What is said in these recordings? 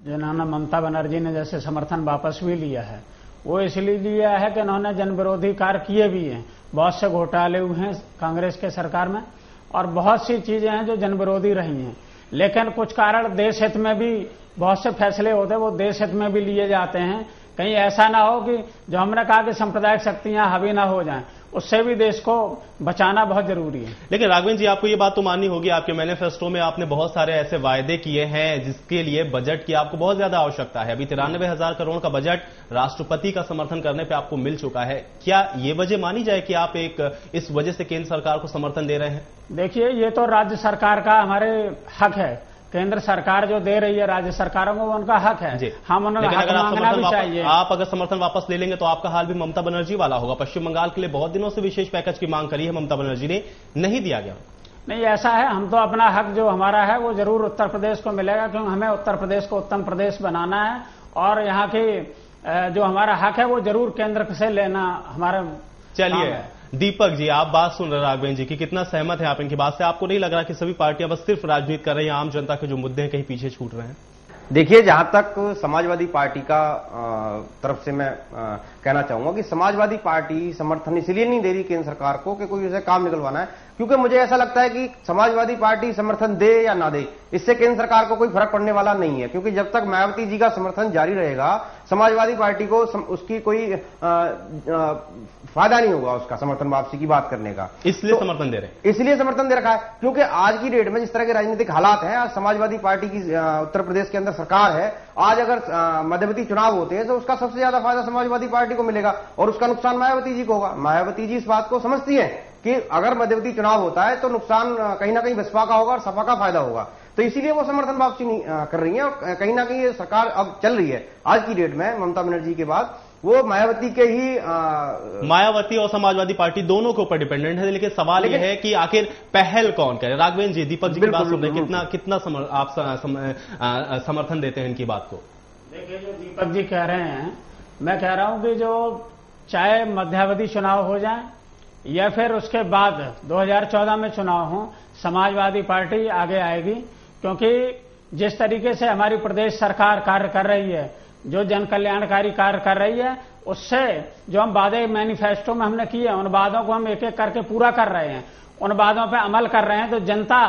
जिन्होंने ममता बनर्जी ने जैसे समर्थन वापस भी लिया है, वो इसलिए लिया है कि उन्होंने जन विरोधी कार्य किए भी हैं। बहुत से घोटाले हुए हैं कांग्रेस के सरकार में और बहुत सी चीजें हैं जो जन विरोधी रही हैं, लेकिन कुछ कारण देश हित में भी बहुत से फैसले होते हैं, वो देश हित में भी लिए जाते हैं। कहीं ऐसा ना हो कि जो हमने कहा कि सांप्रदायिक शक्तियां हावी ना हो जाएं, उससे भी देश को बचाना बहुत जरूरी है। लेकिन राघवेंद्र जी, आपको ये बात तो माननी होगी, आपके मैनिफेस्टो में आपने बहुत सारे ऐसे वायदे किए हैं जिसके लिए बजट की आपको बहुत ज्यादा आवश्यकता है। अभी 93,000 करोड़ का बजट राष्ट्रपति का समर्थन करने पे आपको मिल चुका है। क्या ये वजह मानी जाए कि आप इस वजह से केंद्र सरकार को समर्थन दे रहे हैं? देखिए, ये तो राज्य सरकार का हमारे हक है। केंद्र सरकार जो दे रही है राज्य सरकारों को, उनका हक है। हम उन्हें हक मांगना भी चाहिए। आप अगर समर्थन वापस ले लेंगे तो आपका हाल भी ममता बनर्जी वाला होगा। पश्चिम बंगाल के लिए बहुत दिनों से विशेष पैकेज की मांग करी है ममता बनर्जी ने, नहीं दिया गया। नहीं, ऐसा है, हम तो अपना हक जो हमारा है वो जरूर उत्तर प्रदेश को मिलेगा, क्योंकि हमें उत्तर प्रदेश को उत्तम प्रदेश बनाना है और यहाँ की जो हमारा हक है वो जरूर केंद्र से लेना हमारा। चलिए दीपक जी, आप बात सुन रहे राघवेंद्र जी की, कितना सहमत है आप इनकी बात से? आपको नहीं लग रहा कि सभी पार्टियां बस सिर्फ राजनीति कर रही हैं, आम जनता के जो मुद्दे हैं कहीं पीछे छूट रहे हैं? देखिए, जहां तक समाजवादी पार्टी का तरफ से मैं कहना चाहूंगा कि समाजवादी पार्टी समर्थन इसलिए नहीं दे रही केंद्र सरकार को कि कोई उसे काम निकलवाना है, क्योंकि मुझे ऐसा लगता है कि समाजवादी पार्टी समर्थन दे या ना दे, इससे केंद्र सरकार को कोई फर्क पड़ने वाला नहीं है। क्योंकि जब तक मायावती जी का समर्थन जारी रहेगा, समाजवादी पार्टी को उसकी कोई फायदा नहीं होगा उसका समर्थन वापसी की बात करने का। इसलिए समर्थन दे रहे हैं, इसलिए समर्थन दे रखा है, क्योंकि आज की डेट में जिस तरह के राजनीतिक हालात हैं, आज समाजवादी पार्टी की उत्तर प्रदेश के अंदर सरकार है, आज अगर मध्यवर्ती चुनाव होते हैं तो उसका सबसे ज्यादा फायदा समाजवादी पार्टी को मिलेगा और उसका नुकसान मायावती जी को होगा। मायावती जी इस बात को समझती है कि अगर मध्यवर्ती चुनाव होता है तो नुकसान कहीं ना कहीं बसपा का होगा और सपा का फायदा होगा, तो इसीलिए वो समर्थन वापसी नहीं कर रही है। और कहीं ना कहीं ये सरकार अब चल रही है आज की डेट में ममता बनर्जी के बाद, वो मायावती के ही मायावती और समाजवादी पार्टी दोनों के ऊपर डिपेंडेंट है। लेकिन सवाल यह है कि आखिर पहल कौन करे? राघवेंद्र जी, दीपक जी की बात सुन रहे हैं, कितना आप समर्थन देते हैं इनकी बात को? देखिए, जो दीपक जी कह रहे हैं, मैं कह रहा हूं कि जो चाहे मध्यावधि चुनाव हो जाए या फिर उसके बाद 2014 में चुनाव हो, समाजवादी पार्टी आगे आएगी। क्योंकि जिस तरीके से हमारी प्रदेश सरकार कार्य कर रही है, जो जन कल्याणकारी कार्य कर रही है, उससे जो हम वादे मैनिफेस्टो में हमने किए, उन वादों को हम एक एक करके पूरा कर रहे हैं, उन वादों पर अमल कर रहे हैं, तो जनता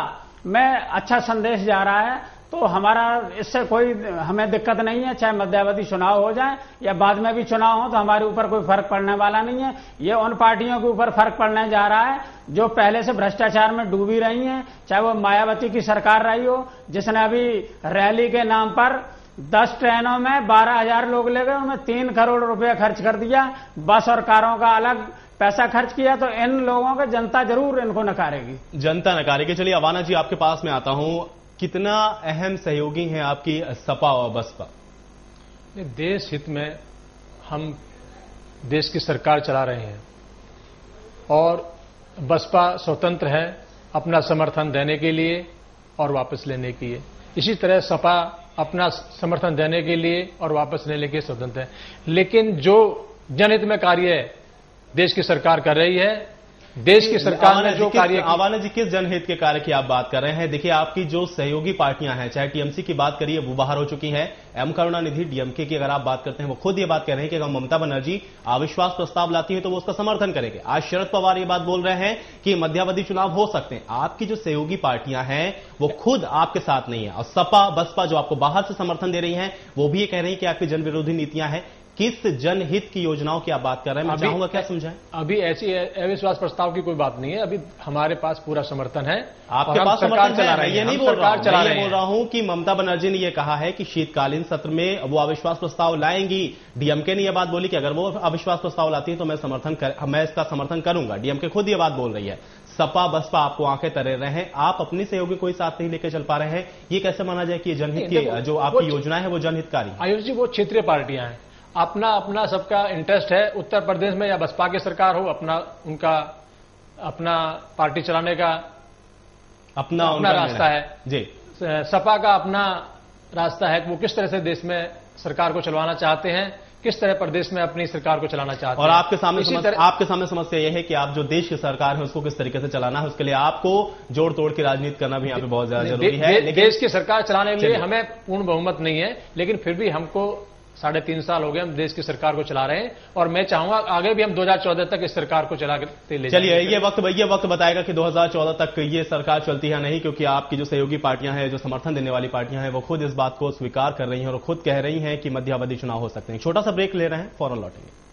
में अच्छा संदेश जा रहा है। तो हमारा इससे कोई हमें दिक्कत नहीं है, चाहे मध्यावधि चुनाव हो जाए या बाद में भी चुनाव हो, तो हमारे ऊपर कोई फर्क पड़ने वाला नहीं है। ये उन पार्टियों के ऊपर फर्क पड़ने जा रहा है जो पहले से भ्रष्टाचार में डूबी रही हैं, चाहे वो मायावती की सरकार रही हो, जिसने अभी रैली के नाम पर 10 ट्रेनों में 12,000 लोग ले गए, उनमें 3 करोड़ रुपया खर्च कर दिया, बस और कारों का अलग पैसा खर्च किया। तो इन लोगों को जनता जरूर इनको नकारेगी, जनता नकारेगी। चलिए अवाना जी, आपके पास में आता हूं, कितना अहम सहयोगी हैं आपकी सपा और बसपा? देश हित में हम देश की सरकार चला रहे हैं और बसपा स्वतंत्र है अपना समर्थन देने के लिए और वापस लेने के लिए। इसी तरह सपा अपना समर्थन देने के लिए और वापस लेने के लिए स्वतंत्र है। लेकिन जो जनहित में कार्य देश की सरकार कर रही है, देश की सरकार ने जो कार्य, आवाना जी किस जनहित के कार्य की आप बात कर रहे हैं? देखिए, आपकी जो सहयोगी पार्टियां हैं, चाहे टीएमसी की बात करिए वो बाहर हो चुकी हैं, एम करुणानिधि डीएमके की अगर आप बात करते हैं, वो खुद ये बात कह रहे हैं कि अगर ममता बनर्जी अविश्वास प्रस्ताव लाती है तो वो उसका समर्थन करेंगे। आज शरद पवार ये बात बोल रहे हैं कि मध्यावधि चुनाव हो सकते हैं। आपकी जो सहयोगी पार्टियां हैं वो खुद आपके साथ नहीं है, और सपा बसपा जो आपको बाहर से समर्थन दे रही हैं वो भी ये कह रही है कि आपकी जन विरोधी नीतियां हैं। किस जनहित की योजनाओं की आप बात कर रहे हैं? मैं चाहूंगा क्या समझाएं। अभी ऐसी अविश्वास प्रस्ताव की कोई बात नहीं है। अभी हमारे पास पूरा समर्थन है, आपके पास समर्थन चला रही है। ये नहीं बोल रहा हूं कि ममता बनर्जी ने यह कहा है कि शीतकालीन सत्र में वो अविश्वास प्रस्ताव लाएंगी। डीएमके ने यह बात बोली कि अगर वो अविश्वास प्रस्ताव लाती है तो मैं इसका समर्थन करूंगा। डीएमके खुद ये बात बोल रही है। सपा बसपा आपको आंखें तरे रहे हैं, आप अपनी सहयोगी कोई साथ नहीं लेकर चल पा रहे हैं। ये कैसे माना जाए कि जनहित की जो आपकी योजना है वो जनहितकारी? आयुष जी, वो क्षेत्रीय पार्टियां हैं, अपना अपना सबका इंटरेस्ट है। उत्तर प्रदेश में या बसपा की सरकार हो, अपना पार्टी चलाने का अपना रास्ता है जी। सपा का अपना रास्ता है कि वो किस तरह से देश में सरकार को चलवाना चाहते हैं, किस तरह प्रदेश में अपनी सरकार को चलाना चाहते हैं। और आपके सामने समस्या यह है कि आप जो देश की सरकार है उसको किस तरीके से चलाना है, उसके लिए आपको जोड़ तोड़ की राजनीति करना भी यहाँ पे बहुत ज्यादा जरूरी है। देश की सरकार चलाने के लिए हमें पूर्ण बहुमत नहीं है, लेकिन फिर भी हमको 3.5 साल हो गए हम देश की सरकार को चला रहे हैं, और मैं चाहूंगा आगे भी हम 2014 तक इस सरकार को चलाते ले। चलिए ये वक्त बताएगा कि 2014 तक ये सरकार चलती है नहीं, क्योंकि आपकी जो सहयोगी पार्टियां हैं, जो समर्थन देने वाली पार्टियां हैं, वो खुद इस बात को स्वीकार कर रही हैं और खुद कह रही हैं कि मध्यावधि चुनाव हो सकते हैं। छोटा सा ब्रेक ले रहे हैं, फौरन लौटेंगे।